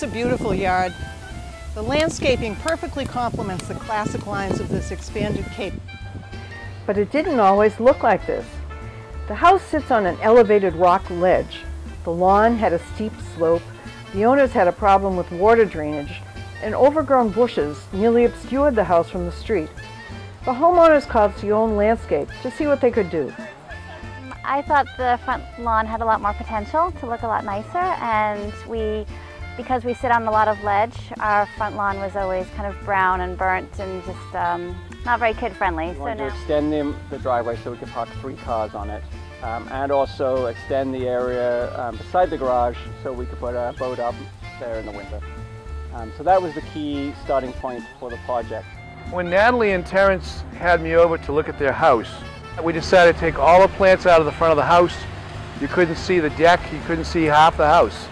is a beautiful yard. The landscaping perfectly complements the classic lines of this expanded cape. But it didn't always look like this. The house sits on an elevated rock ledge. The lawn had a steep slope. The owners had a problem with water drainage, and overgrown bushes nearly obscured the house from the street. The homeowners called Seoane Landscape to see what they could do. I thought the front lawn had a lot more potential to look a lot nicer, and because we sit on a lot of ledge, our front lawn was always kind of brown and burnt and just not very kid-friendly. We wanted to extend the driveway so we could park 3 cars on it, and also extend the area beside the garage so we could put a boat up there in the winter. So that was the key starting point for the project. When Natalie and Terrence had me over to look at their house, we decided to take all the plants out of the front of the house. You couldn't see the deck, you couldn't see half the house.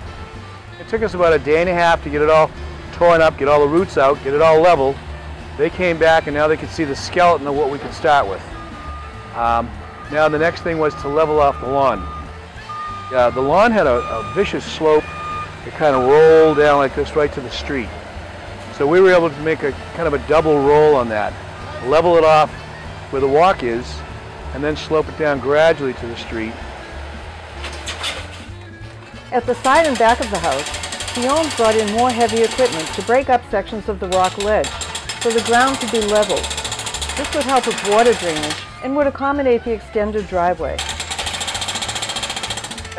It took us about a day and a half to get it all torn up, get all the roots out, get it all level. They came back and now they could see the skeleton of what we could start with. Now the next thing was to level off the lawn. The lawn had a vicious slope. It kind of rolled down like this right to the street. So we were able to make a kind of a double roll on that, level it off where the walk is, and then slope it down gradually to the street. At the side and back of the house, Seoane brought in more heavy equipment to break up sections of the rock ledge so the ground could be leveled. This would help with water drainage and would accommodate the extended driveway.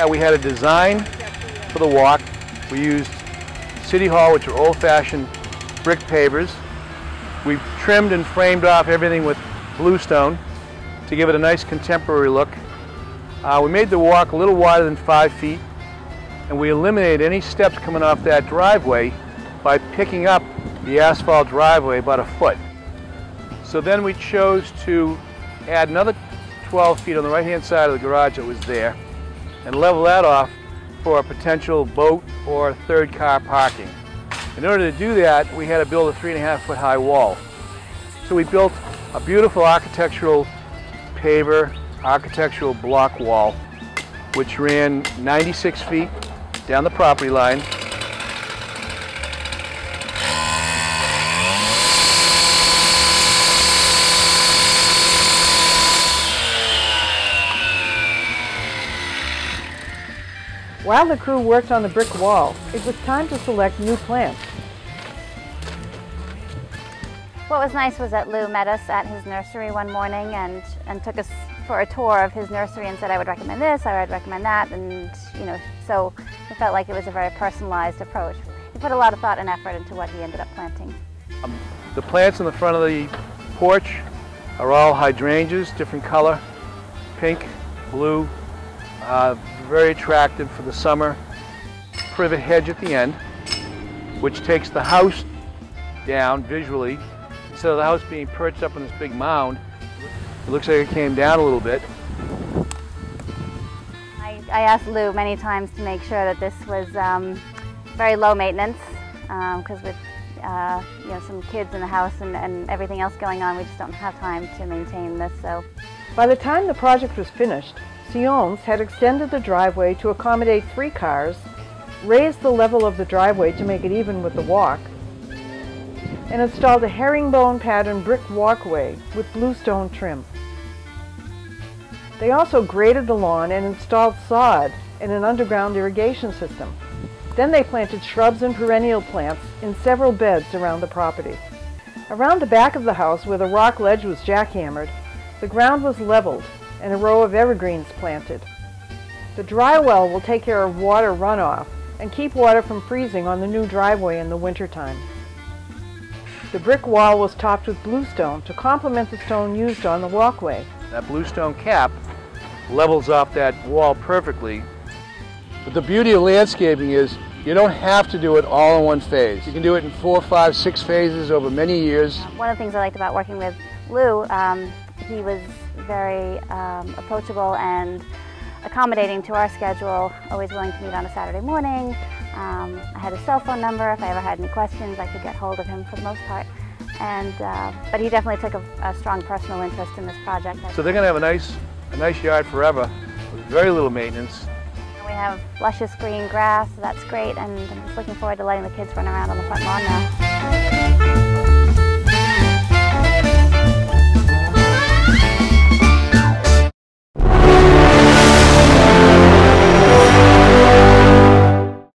We had a design for the walk. We used City Hall, which are old-fashioned brick pavers. We trimmed and framed off everything with bluestone to give it a nice contemporary look. We made the walk a little wider than 5 feet, and we eliminated any steps coming off that driveway by picking up the asphalt driveway about 1 foot. So then we chose to add another 12 feet on the right-hand side of the garage that was there and level that off for a potential boat or 3rd car parking. In order to do that, we had to build a 3.5 foot high wall. So we built a beautiful architectural paver, architectural block wall, which ran 96 feet down the property line. While the crew worked on the brick wall, it was time to select new plants. What was nice was that Lou met us at his nursery one morning and took us for a tour of his nursery and said, I would recommend this, I would recommend that, and so it felt like it was a very personalized approach. He put a lot of thought and effort into what he ended up planting. The plants in the front of the porch are all hydrangeas, different color, pink, blue, very attractive for the summer. Privet hedge at the end, which takes the house down visually. Instead of the house being perched up on this big mound, it looks like it came down a little bit. I asked Lou many times to make sure that this was very low maintenance, because with some kids in the house and everything else going on, we just don't have time to maintain this. So, by the time the project was finished, Seoane's had extended the driveway to accommodate 3 cars, raised the level of the driveway to make it even with the walk, and installed a herringbone pattern brick walkway with bluestone trim. They also graded the lawn and installed sod and an underground irrigation system. Then they planted shrubs and perennial plants in several beds around the property. Around the back of the house, where the rock ledge was jackhammered, the ground was leveled and a row of evergreens planted. The dry well will take care of water runoff and keep water from freezing on the new driveway in the wintertime. The brick wall was topped with bluestone to complement the stone used on the walkway. That bluestone cap levels off that wall perfectly. But the beauty of landscaping is you don't have to do it all in one phase. You can do it in 4, 5, 6 phases over many years. One of the things I liked about working with Lou, he was very approachable and accommodating to our schedule, always willing to meet on a Saturday morning. I had his cell phone number. If I ever had any questions, I could get hold of him for the most part. But he definitely took a strong personal interest in this project. So they're going to have a nice yard forever with very little maintenance. We have luscious green grass, so that's great, and I'm just looking forward to letting the kids run around on the front lawn now.